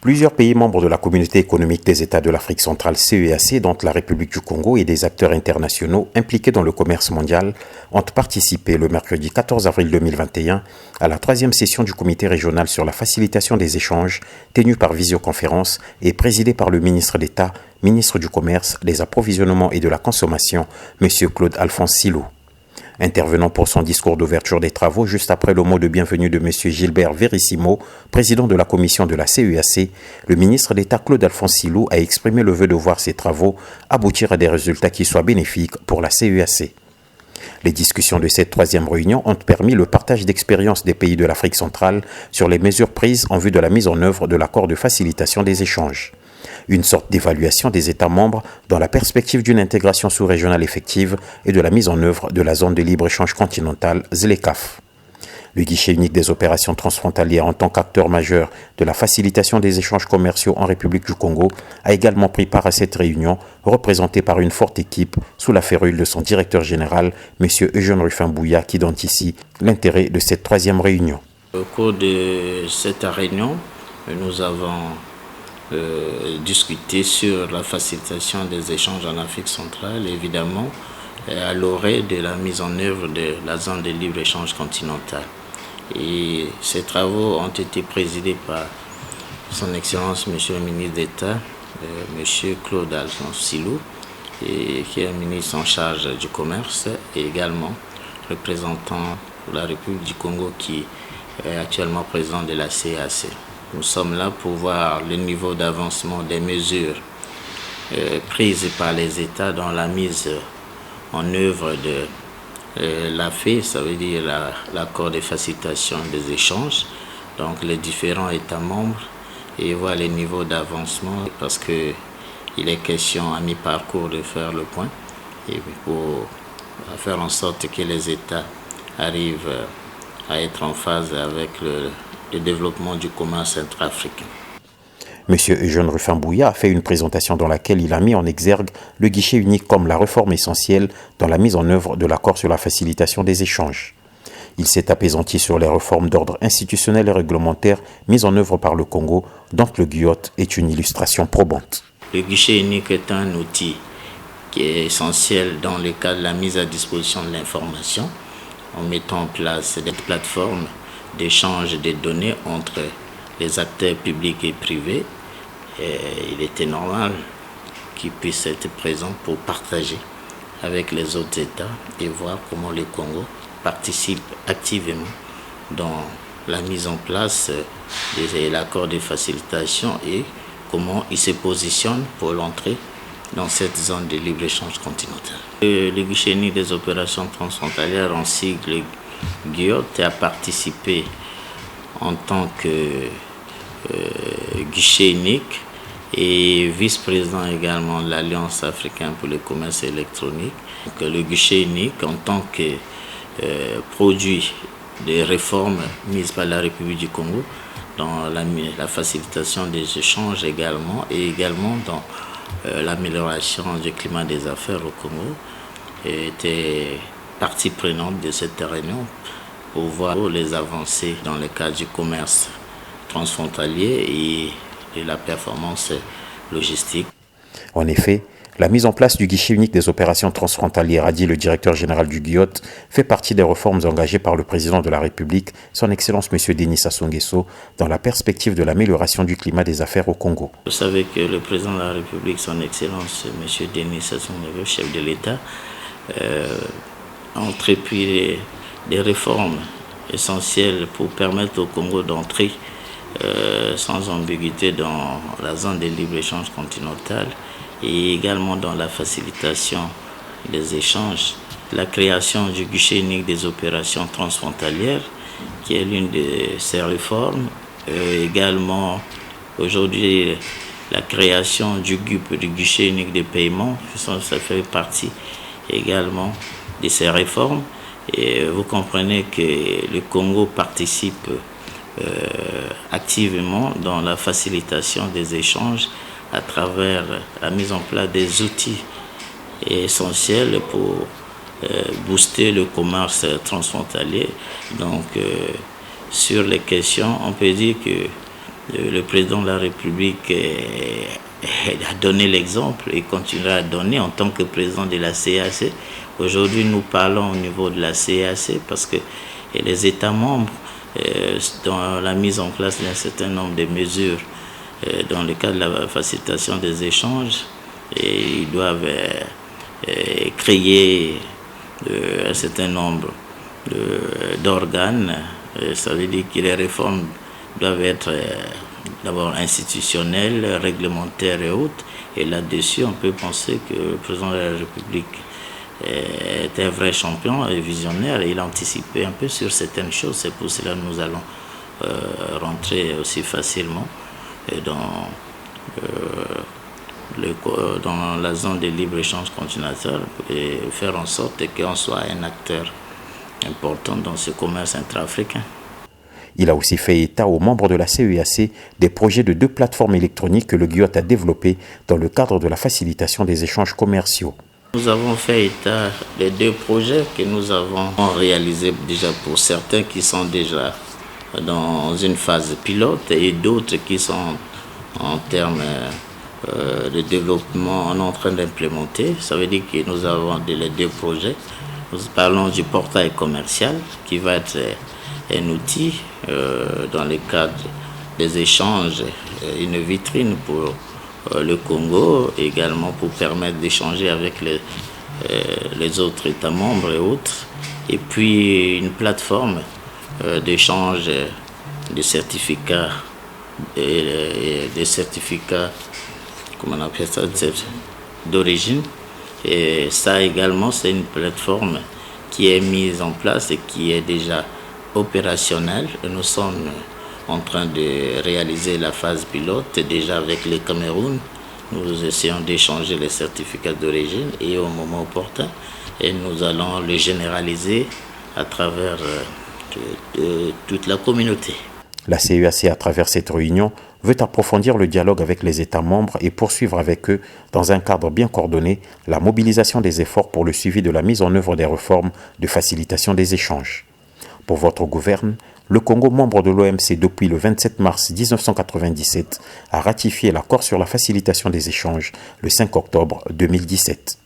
Plusieurs pays membres de la Communauté économique des États de l'Afrique centrale CEEAC, dont la République du Congo et des acteurs internationaux impliqués dans le commerce mondial, ont participé le mercredi 14 avril 2021 à la 3e session du Comité régional sur la facilitation des échanges, tenue par visioconférence et présidée par le ministre d'État, ministre du Commerce, des Approvisionnements et de la Consommation, M. Claude-Alphonse Silou. Intervenant pour son discours d'ouverture des travaux juste après le mot de bienvenue de M. Gilbert Verissimo, président de la commission de la CEEAC, le ministre d'État Claude-Alphonse Silou a exprimé le vœu de voir ces travaux aboutir à des résultats qui soient bénéfiques pour la CEEAC. Les discussions de cette 3e réunion ont permis le partage d'expériences des pays de l'Afrique centrale sur les mesures prises en vue de la mise en œuvre de l'accord de facilitation des échanges. Une sorte d'évaluation des États membres dans la perspective d'une intégration sous-régionale effective et de la mise en œuvre de la zone de libre-échange continentale ZLECAf. Le guichet unique des opérations transfrontalières en tant qu'acteur majeur de la facilitation des échanges commerciaux en République du Congo a également pris part à cette réunion, représentée par une forte équipe sous la férule de son directeur général, M. Eugène Rufin-Bouya, qui donne ici l'intérêt de cette 3e réunion. Au cours de cette réunion, nous avons discuter sur la facilitation des échanges en Afrique centrale, évidemment, à l'orée de la mise en œuvre de la zone de libre-échange continentale. Et ces travaux ont été présidés par Son Excellence, Monsieur le ministre d'État, Monsieur Claude-Alphonse Silou, qui est ministre en charge du commerce, et également représentant la République du Congo, qui est actuellement président de la CEEAC. Nous sommes là pour voir le niveau d'avancement des mesures prises par les États dans la mise en œuvre de l'AFE, ça veut dire l'accord de facilitation des échanges, donc les différents États membres, et voir les niveaux d'avancement parce qu'il est question à mi-parcours de faire le point et pour faire en sorte que les États arrivent à être en phase avec le développement du commerce intra-africain. M. Eugène Rufin-Bouya a fait une présentation dans laquelle il a mis en exergue le guichet unique comme la réforme essentielle dans la mise en œuvre de l'accord sur la facilitation des échanges. Il s'est apaisanti sur les réformes d'ordre institutionnel et réglementaire mises en œuvre par le Congo, dont le GUIOT est une illustration probante. Le guichet unique est un outil qui est essentiel dans le cadre de la mise à disposition de l'information en mettant en place des plateformes d'échange des données entre les acteurs publics et privés. Et il était normal qu'ils puissent être présents pour partager avec les autres États et voir comment le Congo participe activement dans la mise en place de l'accord de facilitation et comment il se positionne pour l'entrée dans cette zone de libre-échange continental. Le guichet unique des opérations transfrontalières en sigle GUIOT a participé en tant que guichet unique et vice-président également de l'Alliance africaine pour le commerce électronique. Donc, le guichet unique en tant que produit des réformes mises par la République du Congo dans la facilitation des échanges également et également dans l'amélioration du climat des affaires au Congo était partie prenante de cette réunion pour voir les avancées dans le cadre du commerce transfrontalier et de la performance logistique. En effet, la mise en place du guichet unique des opérations transfrontalières, a dit le directeur général du GUIOT, fait partie des réformes engagées par le président de la République, Son Excellence M. Denis Sassou Nguesso, dans la perspective de l'amélioration du climat des affaires au Congo. Vous savez que le président de la République, Son Excellence M. Denis Sassou Nguesso, chef de l'État, a entrepris des réformes essentielles pour permettre au Congo d'entrer sans ambiguïté dans la zone de libre-échange continentale et également dans la facilitation des échanges. La création du guichet unique des opérations transfrontalières, qui est l'une de ces réformes. Également, aujourd'hui, la création du GUP, du guichet unique des paiements, ça fait partie également de ces réformes. Et vous comprenez que le Congo participe activement dans la facilitation des échanges à travers la mise en place des outils essentiels pour booster le commerce transfrontalier. Donc, sur les questions, on peut dire que le président de la République a donné l'exemple et continuera à donner en tant que président de la CEEAC. Aujourd'hui, nous parlons au niveau de la CEEAC parce que les États membres, dans la mise en place d'un certain nombre de mesures, dans le cadre de la facilitation des échanges, ils doivent créer un certain nombre d'organes. Ça veut dire que les réformes doivent être d'abord institutionnelles, réglementaires et autres. Et là-dessus, on peut penser que le président de la République est un vrai champion et visionnaire. Il a anticipé un peu sur certaines choses. C'est pour cela que nous allons rentrer aussi facilement dans la zone de libre-échange continental et faire en sorte qu'on soit un acteur important dans ce commerce intra-africain. Il a aussi fait état aux membres de la CEEAC des projets de 2 plateformes électroniques que le GIOT a développées dans le cadre de la facilitation des échanges commerciaux. Nous avons fait état des 2 projets que nous avons réalisés déjà pour certains qui sont déjà dans une phase pilote et d'autres qui sont en termes de développement en train d'implémenter. Ça veut dire que nous avons les 2 projets. Nous parlons du portail commercial qui va être un outil dans le cadre des échanges, une vitrine pour le Congo, également pour permettre d'échanger avec les autres États membres et autres. Et puis une plateforme d'échange de certificats et des certificats, comment on appelle ça, d'origine. Et ça également, c'est une plateforme qui est mise en place et qui est déjà opérationnelle. Nous sommes en train de réaliser la phase pilote déjà avec le Cameroun. Nous essayons d'échanger les certificats d'origine et au moment opportun, et nous allons le généraliser à travers toute la communauté. La CEEAC, à travers cette réunion, veut approfondir le dialogue avec les États membres et poursuivre avec eux, dans un cadre bien coordonné, la mobilisation des efforts pour le suivi de la mise en œuvre des réformes de facilitation des échanges. Pour votre gouverne, le Congo, membre de l'OMC depuis le 27 mars 1997, a ratifié l'accord sur la facilitation des échanges le 5 octobre 2017.